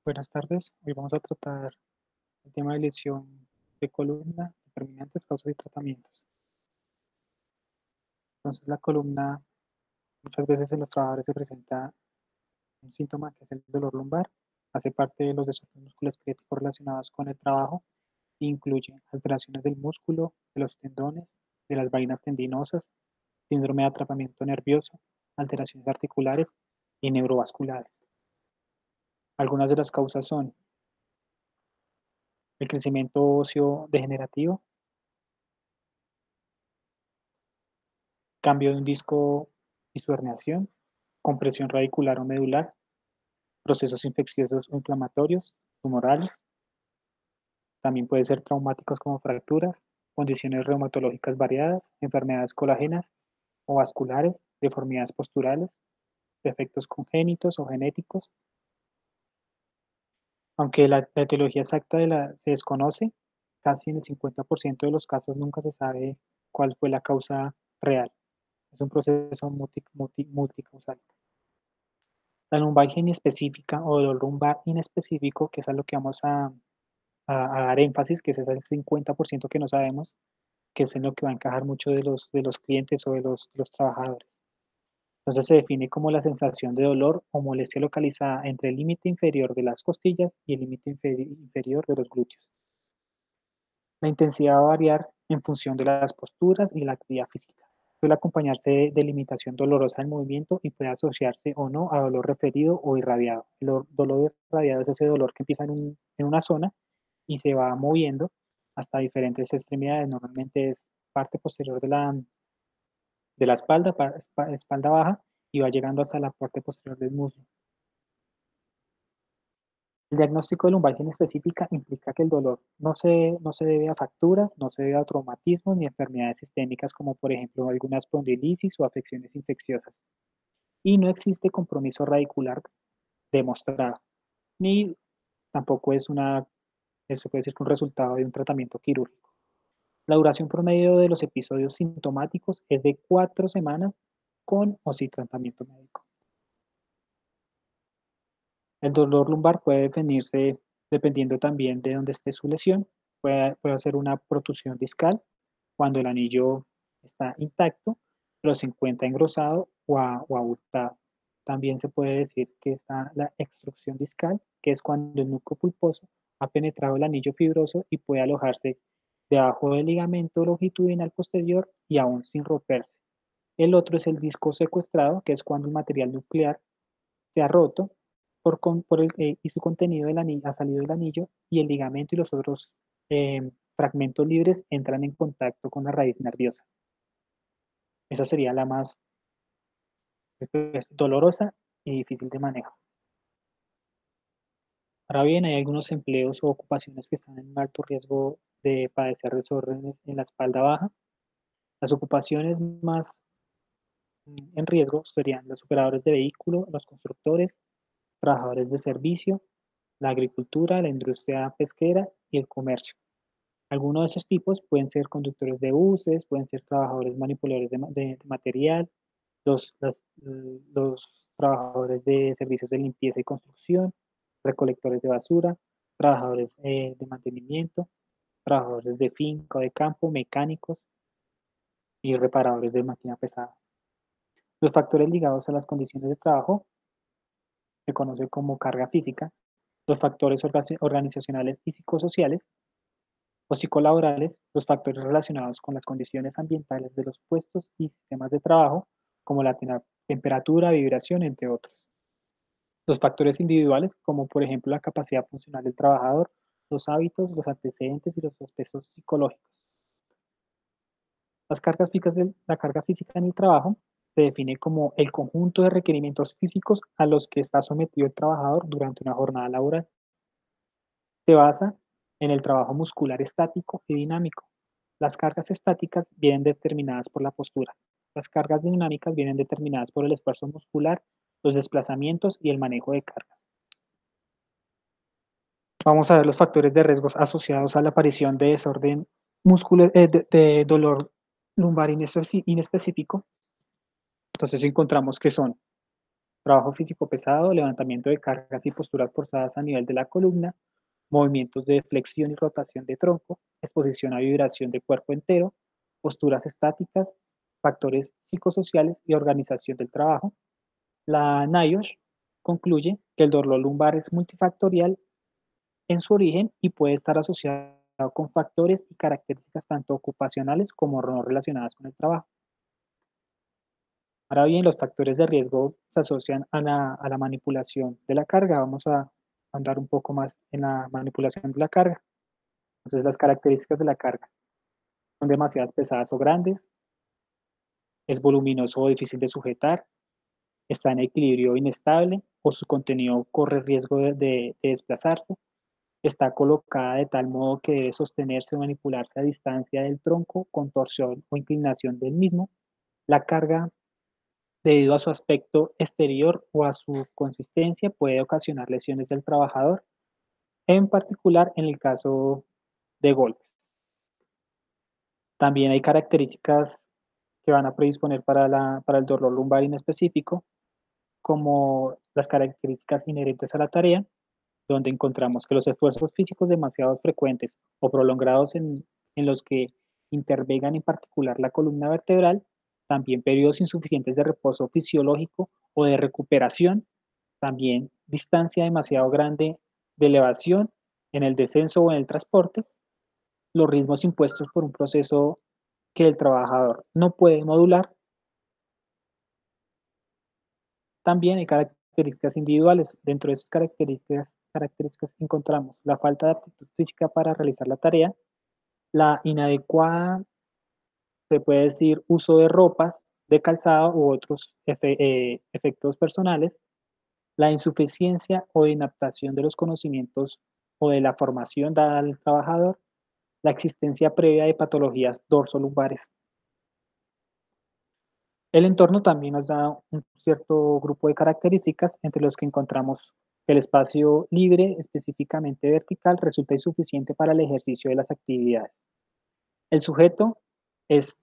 Buenas tardes. Hoy vamos a tratar el tema de lesión de columna, determinantes, causas y tratamientos. Entonces, la columna muchas veces en los trabajadores se presenta un síntoma que es el dolor lumbar. Hace parte de los desórdenes musculoesqueléticos relacionados con el trabajo e incluye alteraciones del músculo, de los tendones, de las vainas tendinosas, síndrome de atrapamiento nervioso, alteraciones articulares y neurovasculares. Algunas de las causas son el crecimiento óseo degenerativo, cambio de un disco y su herniación, compresión radicular o medular, procesos infecciosos o inflamatorios, tumorales, también puede ser traumáticos como fracturas, condiciones reumatológicas variadas, enfermedades colágenas o vasculares, deformidades posturales, defectos congénitos o genéticos. Aunque la etiología exacta se desconoce, casi en el 50% de los casos nunca se sabe cuál fue la causa real. Es un proceso multicausal. La lumbalgia inespecífica o dolor lumbar inespecífico, que es a lo que vamos a dar énfasis, que ese es el 50% que no sabemos, que es en lo que va a encajar mucho de los clientes o de los trabajadores. Entonces se define como la sensación de dolor o molestia localizada entre el límite inferior de las costillas y el límite inferior de los glúteos. La intensidad va a variar en función de las posturas y la actividad física. Suele acompañarse de limitación dolorosa del movimiento y puede asociarse o no a dolor referido o irradiado. El dolor irradiado es ese dolor que empieza en una zona y se va moviendo hasta diferentes extremidades. Normalmente es parte posterior de la espalda, espalda baja, y va llegando hasta la parte posterior del muslo. El diagnóstico de lumbalgia inespecífica implica que el dolor no se debe a fracturas, no se debe a traumatismos ni enfermedades sistémicas como por ejemplo alguna espondilitis o afecciones infecciosas. Y no existe compromiso radicular demostrado, ni tampoco eso puede ser un resultado de un tratamiento quirúrgico. La duración promedio de los episodios sintomáticos es de 4 semanas con o sin tratamiento médico. El dolor lumbar puede definirse dependiendo también de dónde esté su lesión. Puede ser una protusión discal cuando el anillo está intacto, pero se encuentra engrosado o abultado. También se puede decir que está la extrusión discal, que es cuando el núcleo pulposo ha penetrado el anillo fibroso y puede alojarse debajo del ligamento longitudinal posterior y aún sin romperse. El otro es el disco secuestrado, que es cuando el material nuclear se ha roto y su contenido del anillo ha salido del anillo y el ligamento y los otros fragmentos libres entran en contacto con la raíz nerviosa. Esa sería la más dolorosa y difícil de manejo. Ahora bien, hay algunos empleos o ocupaciones que están en un alto riesgo de padecer desórdenes en la espalda baja. Las ocupaciones más en riesgo serían los operadores de vehículo, los constructores, trabajadores de servicio, la agricultura, la industria pesquera y el comercio. Algunos de esos tipos pueden ser conductores de buses, pueden ser trabajadores manipuladores de material, los trabajadores de servicios de limpieza y construcción, recolectores de basura, trabajadores de mantenimiento, trabajadores de finca o de campo, mecánicos y reparadores de máquina pesada. Los factores ligados a las condiciones de trabajo se conocen como carga física, los factores organizacionales y psicosociales o psicolaborales, los factores relacionados con las condiciones ambientales de los puestos y sistemas de trabajo, como la temperatura, vibración, entre otros. Los factores individuales, como por ejemplo la capacidad funcional del trabajador, los hábitos, los antecedentes y los aspectos psicológicos. La carga física en el trabajo se define como el conjunto de requerimientos físicos a los que está sometido el trabajador durante una jornada laboral. Se basa en el trabajo muscular estático y dinámico. Las cargas estáticas vienen determinadas por la postura. Las cargas dinámicas vienen determinadas por el esfuerzo muscular, los desplazamientos y el manejo de cargas. Vamos a ver los factores de riesgos asociados a la aparición de desorden de dolor lumbar inespecífico, entonces encontramos que son trabajo físico pesado, levantamiento de cargas y posturas forzadas a nivel de la columna, movimientos de flexión y rotación de tronco, exposición a vibración de cuerpo entero, posturas estáticas, factores psicosociales y organización del trabajo. La NIOSH concluye que el dolor lumbar es multifactorial en su origen y puede estar asociado con factores y características tanto ocupacionales como no relacionadas con el trabajo. Ahora bien, los factores de riesgo se asocian a la manipulación de la carga. Vamos a andar un poco más en la manipulación de la carga. Entonces, las características de la carga son demasiado pesadas o grandes, es voluminoso o difícil de sujetar, está en equilibrio inestable o su contenido corre riesgo de desplazarse, está colocada de tal modo que debe sostenerse o manipularse a distancia del tronco con torsión o inclinación del mismo. La carga, debido a su aspecto exterior o a su consistencia, puede ocasionar lesiones del trabajador, en particular en el caso de golpes. También hay características que van a predisponer para el dolor lumbar inespecífico, como las características inherentes a la tarea, donde encontramos que los esfuerzos físicos demasiado frecuentes o prolongados en los que intervengan en particular la columna vertebral, también periodos insuficientes de reposo fisiológico o de recuperación, también distancia demasiado grande de elevación en el descenso o en el transporte, los ritmos impuestos por un proceso que el trabajador no puede modular. También hay características individuales. Dentro de esas características encontramos la falta de aptitud física para realizar la tarea, la inadecuada, se puede decir, uso de ropas, de calzado u otros efectos personales, la insuficiencia o inadaptación de los conocimientos o de la formación dada al trabajador, la existencia previa de patologías dorsolumbares. El entorno también nos da un cierto grupo de características, entre los que encontramos que el espacio libre, específicamente vertical, resulta insuficiente para el ejercicio de las actividades. El sujeto es,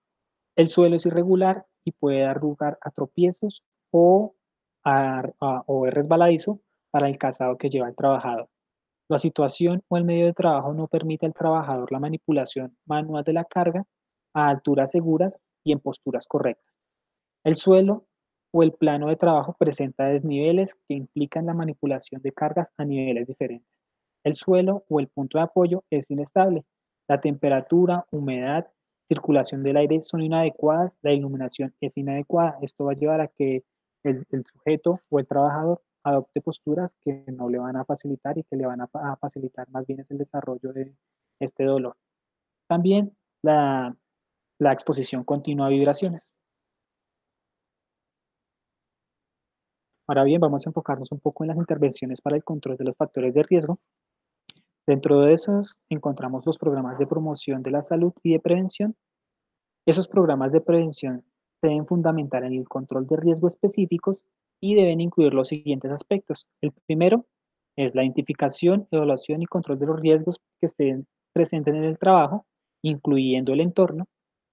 el suelo es irregular y puede dar lugar a tropiezos o es resbaladizo para el calzado que lleva el trabajador. La situación o el medio de trabajo no permite al trabajador la manipulación manual de la carga a alturas seguras y en posturas correctas. El suelo o el plano de trabajo presenta desniveles que implican la manipulación de cargas a niveles diferentes. El suelo o el punto de apoyo es inestable. La temperatura, humedad, circulación del aire son inadecuadas, la iluminación es inadecuada. Esto va a llevar a que el sujeto o el trabajador adopte posturas que no le van a facilitar y que le van a facilitar más bien es el desarrollo de este dolor. También la, la exposición continua a vibraciones. Ahora bien, vamos a enfocarnos un poco en las intervenciones para el control de los factores de riesgo. Dentro de esos encontramos los programas de promoción de la salud y de prevención. Esos programas de prevención se deben fundamentar en el control de riesgos específicos y deben incluir los siguientes aspectos. El primero es la identificación, evaluación y control de los riesgos que estén presentes en el trabajo, incluyendo el entorno.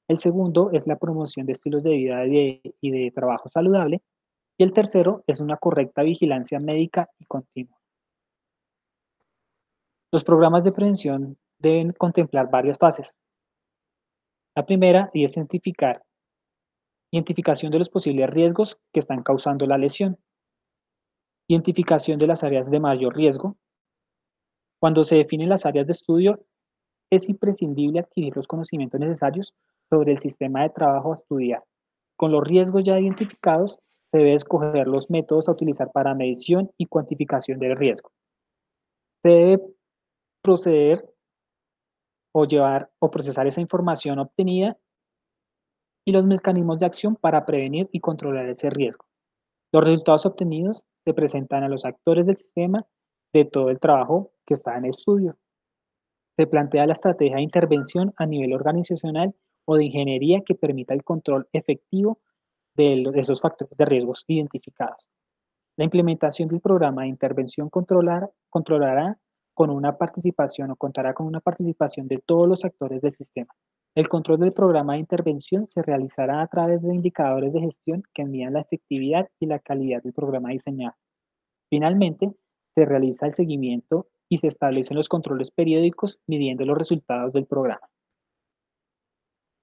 El segundo es la promoción de estilos de vida y de trabajo saludable. Y el tercero es una correcta vigilancia médica y continua. Los programas de prevención deben contemplar varias fases. La primera es identificación de los posibles riesgos que están causando la lesión, identificación de las áreas de mayor riesgo. Cuando se definen las áreas de estudio, es imprescindible adquirir los conocimientos necesarios sobre el sistema de trabajo a estudiar. Con los riesgos ya identificados, se debe escoger los métodos a utilizar para medición y cuantificación del riesgo. Se debe proceder o llevar o procesar esa información obtenida y los mecanismos de acción para prevenir y controlar ese riesgo. Los resultados obtenidos se presentan a los actores del sistema de todo el trabajo que está en estudio. Se plantea la estrategia de intervención a nivel organizacional o de ingeniería que permita el control efectivo de esos factores de riesgos identificados. La implementación del programa de intervención controlará con una participación o contará con una participación de todos los actores del sistema. El control del programa de intervención se realizará a través de indicadores de gestión que midan la efectividad y la calidad del programa diseñado. Finalmente, se realiza el seguimiento y se establecen los controles periódicos midiendo los resultados del programa.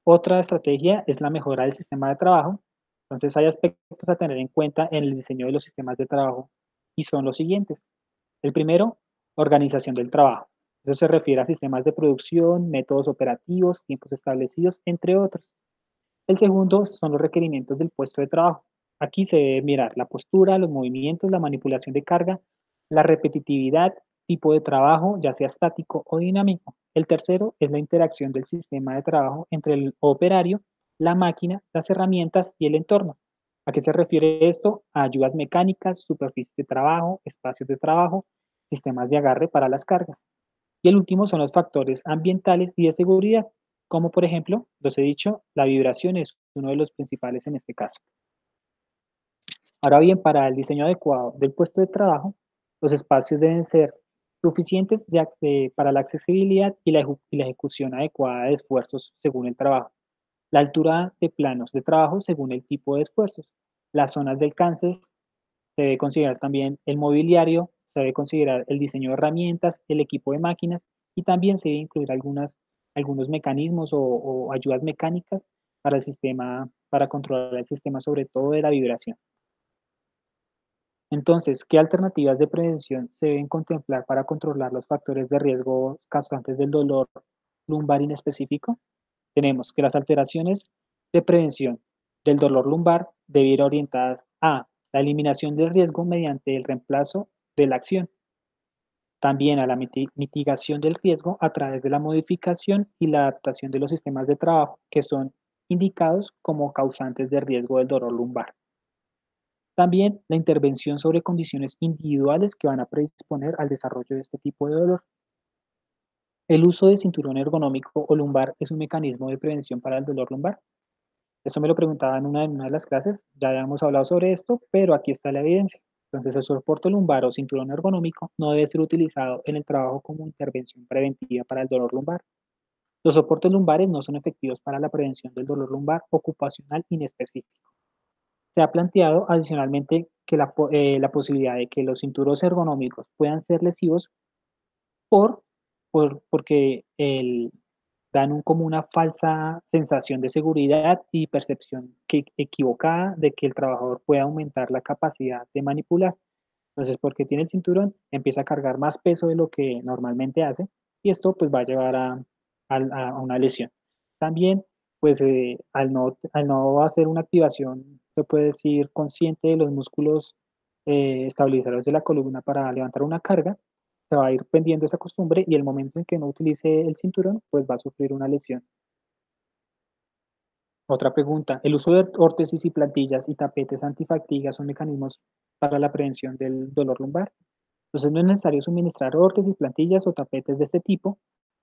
Otra estrategia es la mejora del sistema de trabajo. Entonces, hay aspectos a tener en cuenta en el diseño de los sistemas de trabajo y son los siguientes. El primero, organización del trabajo. Eso se refiere a sistemas de producción, métodos operativos, tiempos establecidos, entre otros. El segundo son los requerimientos del puesto de trabajo. Aquí se debe mirar la postura, los movimientos, la manipulación de carga, la repetitividad, tipo de trabajo, ya sea estático o dinámico. El tercero es la interacción del sistema de trabajo entre el operario, la máquina, las herramientas y el entorno. ¿A qué se refiere esto? A ayudas mecánicas, superficies de trabajo, espacios de trabajo, sistemas de agarre para las cargas. Y el último son los factores ambientales y de seguridad, como por ejemplo, los he dicho, la vibración es uno de los principales en este caso. Ahora bien, para el diseño adecuado del puesto de trabajo, los espacios deben ser suficientes para la accesibilidad y y la ejecución adecuada de esfuerzos según el trabajo. La altura de planos de trabajo según el tipo de esfuerzos. Las zonas de alcance se debe considerar también el mobiliario, se debe considerar el diseño de herramientas, el equipo de máquinas y también se debe incluir algunos mecanismos o ayudas mecánicas para el sistema, para controlar el sistema, sobre todo de la vibración. Entonces, ¿qué alternativas de prevención se deben contemplar para controlar los factores de riesgo causantes del dolor lumbar inespecífico? Tenemos que las alteraciones de prevención del dolor lumbar deben ir orientadas a la eliminación del riesgo mediante el reemplazo de la acción, también a la mitigación del riesgo a través de la modificación y la adaptación de los sistemas de trabajo que son indicados como causantes de riesgo del dolor lumbar. También la intervención sobre condiciones individuales que van a predisponer al desarrollo de este tipo de dolor. El uso de cinturón ergonómico o lumbar es un mecanismo de prevención para el dolor lumbar. Eso me lo preguntaba en una de las clases, ya habíamos hablado sobre esto, pero aquí está la evidencia. Entonces, el soporte lumbar o cinturón ergonómico no debe ser utilizado en el trabajo como intervención preventiva para el dolor lumbar. Los soportes lumbares no son efectivos para la prevención del dolor lumbar ocupacional inespecífico. Se ha planteado adicionalmente que la posibilidad de que los cinturones ergonómicos puedan ser lesivos por, porque dan como una falsa sensación de seguridad y percepción equivocada de que el trabajador puede aumentar la capacidad de manipular. Entonces, porque tiene el cinturón, empieza a cargar más peso de lo que normalmente hace y esto pues va a llevar a una lesión. También, pues al no hacer una activación, se puede decir, consciente de los músculos estabilizadores de la columna para levantar una carga, se va a ir pendiendo esa costumbre y el momento en que no utilice el cinturón, pues va a sufrir una lesión. Otra pregunta, ¿el uso de órtesis y plantillas y tapetes antifatiga son mecanismos para la prevención del dolor lumbar? Entonces no es necesario suministrar órtesis, plantillas o tapetes de este tipo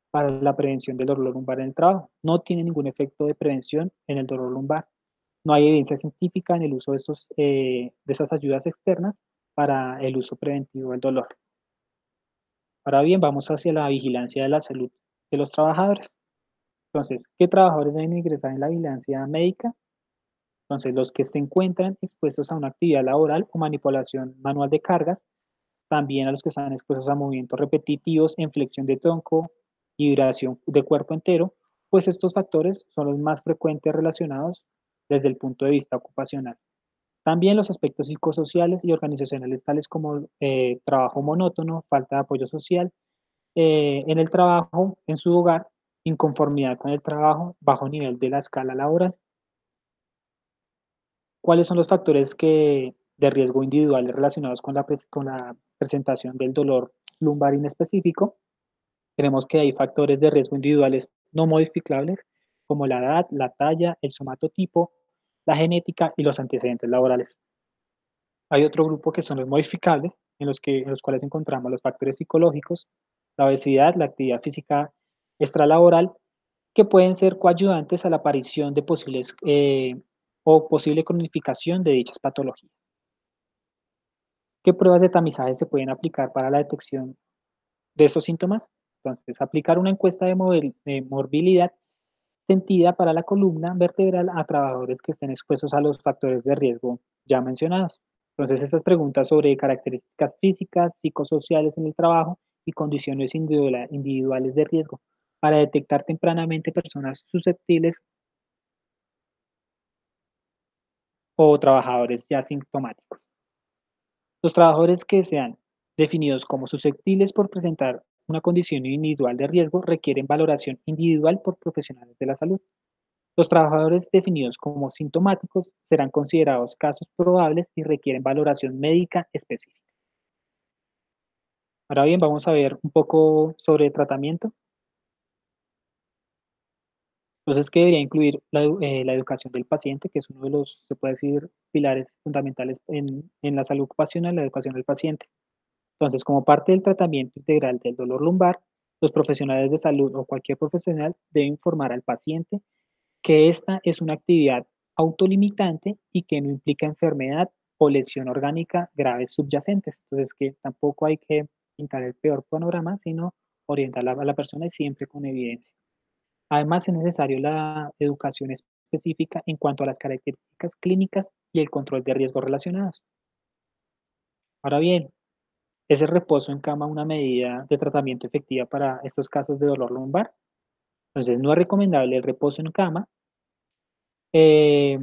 para la prevención del dolor lumbar en el trabajo. No tiene ningún efecto de prevención en el dolor lumbar. No hay evidencia científica en el uso de esas ayudas externas para el uso preventivo del dolor. Ahora bien, vamos hacia la vigilancia de la salud de los trabajadores. Entonces, ¿qué trabajadores deben ingresar en la vigilancia médica? Entonces, los que se encuentran expuestos a una actividad laboral o manipulación manual de cargas, también a los que están expuestos a movimientos repetitivos en flexión de tronco y vibración de cuerpo entero, pues estos factores son los más frecuentes relacionados desde el punto de vista ocupacional. También los aspectos psicosociales y organizacionales, tales como trabajo monótono, falta de apoyo social en el trabajo, en su hogar, inconformidad con el trabajo, bajo nivel de la escala laboral. ¿Cuáles son los factores de riesgo individuales relacionados con con la presentación del dolor lumbar inespecífico? Tenemos que hay factores de riesgo individuales no modificables, como la edad, la talla, el somatotipo, la genética y los antecedentes laborales. Hay otro grupo que son los modificables, en los cuales encontramos los factores psicológicos, la obesidad, la actividad física extralaboral, que pueden ser coayudantes a la aparición de o posible cronificación de dichas patologías. ¿Qué pruebas de tamizaje se pueden aplicar para la detección de esos síntomas? Entonces, aplicar una encuesta de morbilidad sentida para la columna vertebral a trabajadores que estén expuestos a los factores de riesgo ya mencionados. Entonces, estas preguntas sobre características físicas, psicosociales en el trabajo y condiciones individuales de riesgo para detectar tempranamente personas susceptibles o trabajadores ya sintomáticos. Los trabajadores que sean definidos como susceptibles por presentar una condición individual de riesgo requieren valoración individual por profesionales de la salud. Los trabajadores definidos como sintomáticos serán considerados casos probables y requieren valoración médica específica. Ahora bien, vamos a ver un poco sobre tratamiento. Entonces, ¿qué debería incluir la educación del paciente? Que es uno de los, se puede decir, pilares fundamentales en la salud ocupacional, la educación del paciente. Entonces, como parte del tratamiento integral del dolor lumbar, los profesionales de salud o cualquier profesional debe informar al paciente que esta es una actividad autolimitante y que no implica enfermedad o lesión orgánica graves subyacentes. Entonces, que tampoco hay que pintar el peor panorama, sino orientar a la persona y siempre con evidencia. Además, es necesario la educación específica en cuanto a las características clínicas y el control de riesgos relacionados. Ahora bien, ¿es el reposo en cama una medida de tratamiento efectiva para estos casos de dolor lumbar? Entonces, no es recomendable el reposo en cama. eh,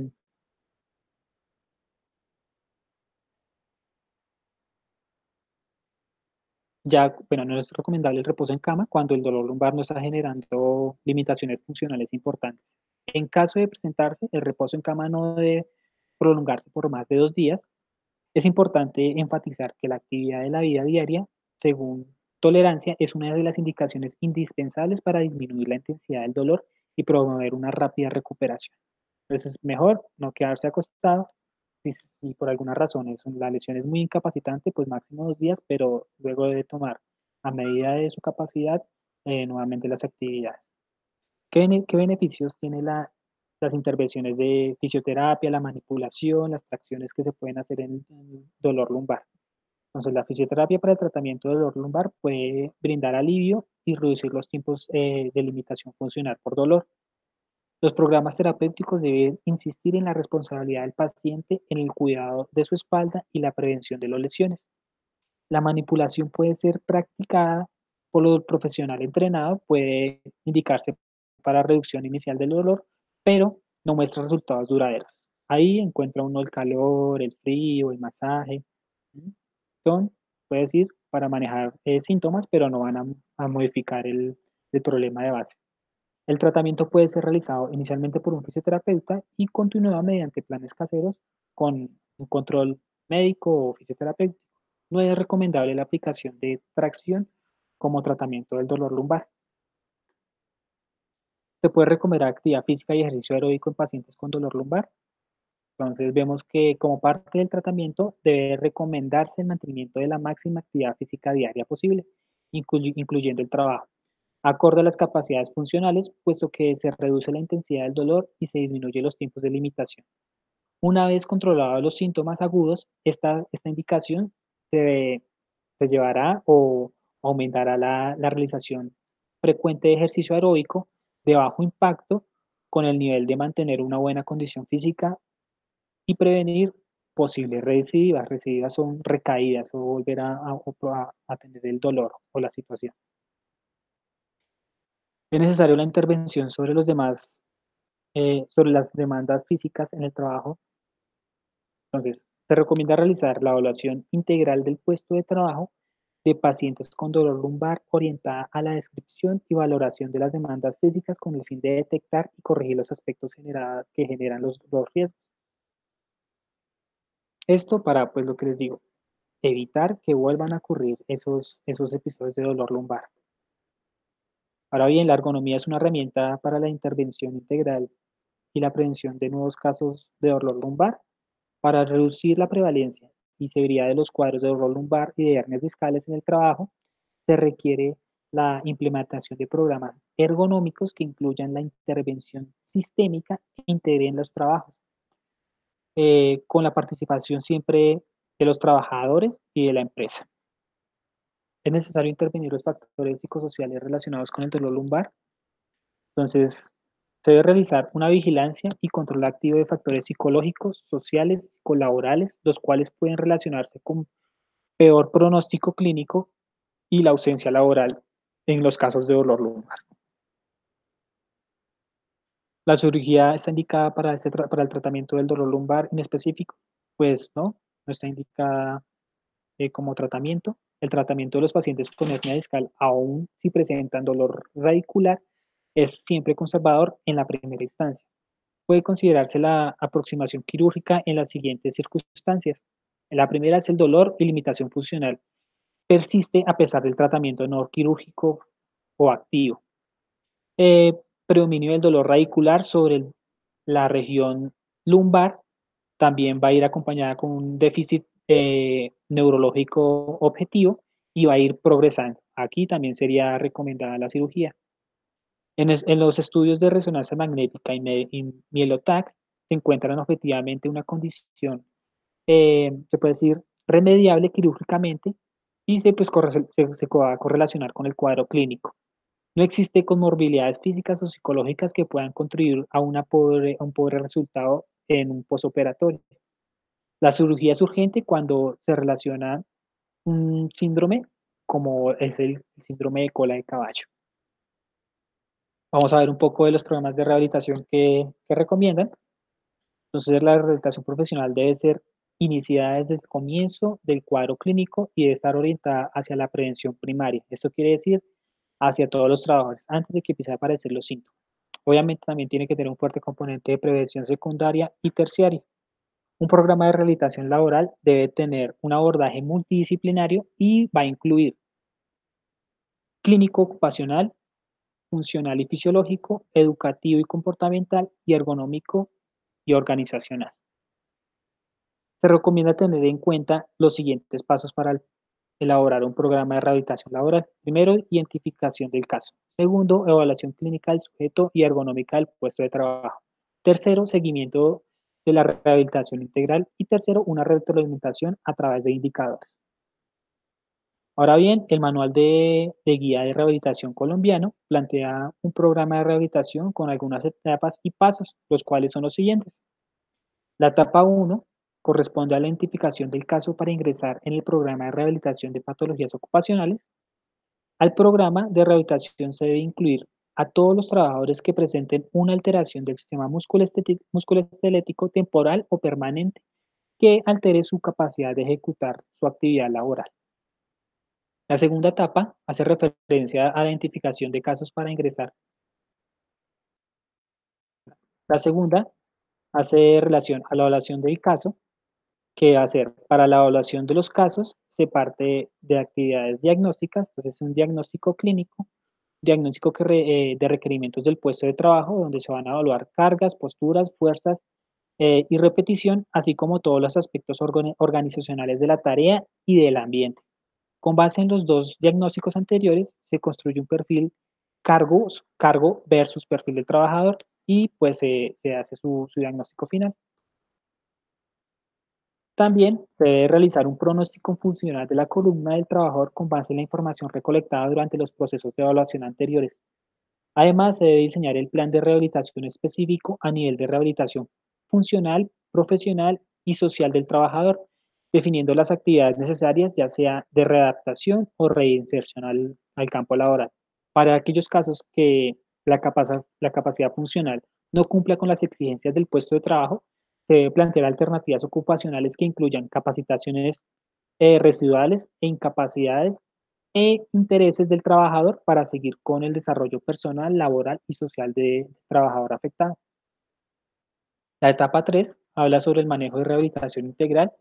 Ya, bueno, no es recomendable el reposo en cama cuando el dolor lumbar no está generando limitaciones funcionales importantes. En caso de presentarse, el reposo en cama no debe prolongarse por más de 2 días. Es importante enfatizar que la actividad de la vida diaria, según tolerancia, es una de las indicaciones indispensables para disminuir la intensidad del dolor y promover una rápida recuperación. Entonces es mejor no quedarse acostado. Si por alguna razón la lesión es muy incapacitante, pues máximo 2 días, pero luego debe tomar a medida de su capacidad nuevamente las actividades. ¿Qué beneficios tiene las intervenciones de fisioterapia, la manipulación, las tracciones que se pueden hacer en dolor lumbar? Entonces, la fisioterapia para el tratamiento del dolor lumbar puede brindar alivio y reducir los tiempos de limitación funcional por dolor. Los programas terapéuticos deben insistir en la responsabilidad del paciente en el cuidado de su espalda y la prevención de las lesiones. La manipulación puede ser practicada por el profesional entrenado, puede indicarse para reducción inicial del dolor, pero no muestra resultados duraderos. Ahí encuentra uno el calor, el frío, el masaje. ¿Mm? Son, puede decir, para manejar síntomas, pero no van a modificar el problema de base. El tratamiento puede ser realizado inicialmente por un fisioterapeuta y continuado mediante planes caseros con un control médico o fisioterapéutico. No es recomendable la aplicación de tracción como tratamiento del dolor lumbar. Se puede recomendar actividad física y ejercicio aeróbico en pacientes con dolor lumbar. Entonces vemos que como parte del tratamiento debe recomendarse el mantenimiento de la máxima actividad física diaria posible, incluyendo el trabajo, acorde a las capacidades funcionales, puesto que se reduce la intensidad del dolor y se disminuye los tiempos de limitación. Una vez controlados los síntomas agudos, esta indicación se, se llevará o aumentará la realización frecuente de ejercicio aeróbico de bajo impacto con el nivel de mantener una buena condición física y prevenir posibles recidivas. Recidivas son recaídas o volver a tener el dolor o la situación. Es necesario la intervención sobre las demandas físicas en el trabajo. Entonces, se recomienda realizar la evaluación integral del puesto de trabajo de pacientes con dolor lumbar orientada a la descripción y valoración de las demandas físicas con el fin de detectar y corregir los aspectos que generan los riesgos. Esto para, pues lo que les digo, evitar que vuelvan a ocurrir esos episodios de dolor lumbar. Ahora bien, la ergonomía es una herramienta para la intervención integral y la prevención de nuevos casos de dolor lumbar. Para reducir la prevalencia y severidad de los cuadros de dolor lumbar y de hernias discales en el trabajo, se requiere la implementación de programas ergonómicos que incluyan la intervención sistémica e integren los trabajos, con la participación siempre de los trabajadores y de la empresa. Es necesario intervenir los factores psicosociales relacionados con el dolor lumbar. Entonces, Se debe realizar una vigilancia y control activo de factores psicológicos, sociales, colaborales, los cuales pueden relacionarse con peor pronóstico clínico y la ausencia laboral en los casos de dolor lumbar. ¿La cirugía está indicada para, para el tratamiento del dolor lumbar en específico? Pues no está indicada como tratamiento. El tratamiento de los pacientes con hernia discal, aun si presentan dolor radicular, es siempre conservador en la primera instancia. Puede considerarse la aproximación quirúrgica en las siguientes circunstancias. La primera es el dolor y limitación funcional. Persiste a pesar del tratamiento no quirúrgico o activo. Predominio del dolor radicular sobre la región lumbar también va a ir acompañada con un déficit neurológico objetivo y va a ir progresando. Aquí también sería recomendada la cirugía. En los estudios de resonancia magnética y Mielotac se encuentran objetivamente una condición, se puede decir, remediable quirúrgicamente y se va a correlacionar con el cuadro clínico. No existe comorbilidades físicas o psicológicas que puedan contribuir a un pobre resultado en un posoperatorio. La cirugía es urgente cuando se relaciona un síndrome como es el síndrome de cola de caballo. Vamos a ver un poco de los programas de rehabilitación que recomiendan. Entonces, la rehabilitación profesional debe ser iniciada desde el comienzo del cuadro clínico y debe estar orientada hacia la prevención primaria. Esto quiere decir hacia todos los trabajadores antes de que empiecen a aparecer los síntomas. Obviamente también tiene que tener un fuerte componente de prevención secundaria y terciaria. Un programa de rehabilitación laboral debe tener un abordaje multidisciplinario y va a incluir clínico ocupacional, funcional y fisiológico, educativo y comportamental y ergonómico y organizacional. Se recomienda tener en cuenta los siguientes pasos para elaborar un programa de rehabilitación laboral. Primero, identificación del caso. Segundo, evaluación clínica del sujeto y ergonómica del puesto de trabajo. Tercero, seguimiento de la rehabilitación integral. Y tercero, una retroalimentación a través de indicadores. Ahora bien, el manual de guía de rehabilitación colombiano plantea un programa de rehabilitación con algunas etapas y pasos, los cuales son los siguientes. La etapa 1 corresponde a la identificación del caso para ingresar en el programa de rehabilitación de patologías ocupacionales. Al programa de rehabilitación se debe incluir a todos los trabajadores que presenten una alteración del sistema musculoesquelético temporal o permanente que altere su capacidad de ejecutar su actividad laboral. La segunda etapa hace referencia a la identificación de casos para ingresar. La segunda hace relación a la evaluación del caso, que hacer para la evaluación de los casos se parte de actividades diagnósticas, entonces un diagnóstico clínico, diagnóstico de requerimientos del puesto de trabajo, donde se van a evaluar cargas, posturas, fuerzas y repetición, así como todos los aspectos organizacionales de la tarea y del ambiente. Con base en los dos diagnósticos anteriores, se construye un perfil cargo versus perfil del trabajador y pues se hace su diagnóstico final. También se debe realizar un pronóstico funcional de la columna del trabajador con base en la información recolectada durante los procesos de evaluación anteriores. Además, se debe diseñar el plan de rehabilitación específico a nivel de rehabilitación funcional, profesional y social del trabajador, definiendo las actividades necesarias, ya sea de readaptación o reinserción al campo laboral. Para aquellos casos que la capacidad funcional no cumpla con las exigencias del puesto de trabajo, se debe plantear alternativas ocupacionales que incluyan capacitaciones residuales e incapacidades e intereses del trabajador para seguir con el desarrollo personal, laboral y social del trabajador afectado. La etapa 3 habla sobre el manejo de rehabilitación integral.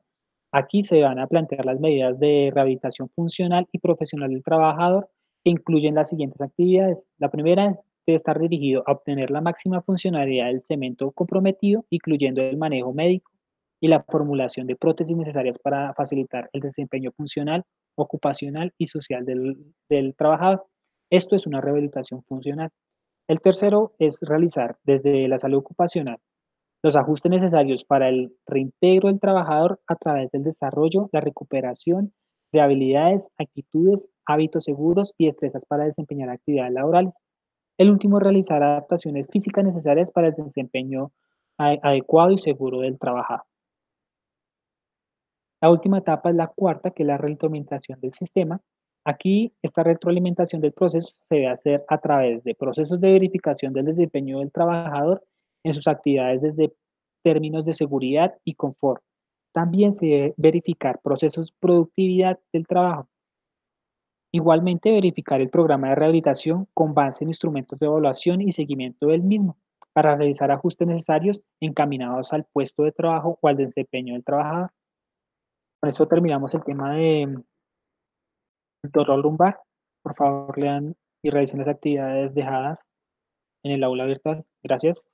Aquí se van a plantear las medidas de rehabilitación funcional y profesional del trabajador que incluyen las siguientes actividades. La primera es debe estar dirigido a obtener la máxima funcionalidad del cemento comprometido, incluyendo el manejo médico y la formulación de prótesis necesarias para facilitar el desempeño funcional, ocupacional y social del trabajador. Esto es una rehabilitación funcional. El tercero es realizar desde la salud ocupacional los ajustes necesarios para el reintegro del trabajador a través del desarrollo, la recuperación de habilidades, actitudes, hábitos seguros y destrezas para desempeñar actividades laborales. El último es realizar adaptaciones físicas necesarias para el desempeño adecuado y seguro del trabajador. La última etapa es la cuarta, que es la retroalimentación del sistema. Aquí, esta retroalimentación del proceso se debe hacer a través de procesos de verificación del desempeño del trabajador en sus actividades desde términos de seguridad y confort. También se debe verificar procesos de productividad del trabajo. Igualmente, verificar el programa de rehabilitación con base en instrumentos de evaluación y seguimiento del mismo para realizar ajustes necesarios encaminados al puesto de trabajo o al desempeño del trabajador. Con eso terminamos el tema de dolor lumbar. Por favor, lean y revisen las actividades dejadas en el aula virtual. Gracias.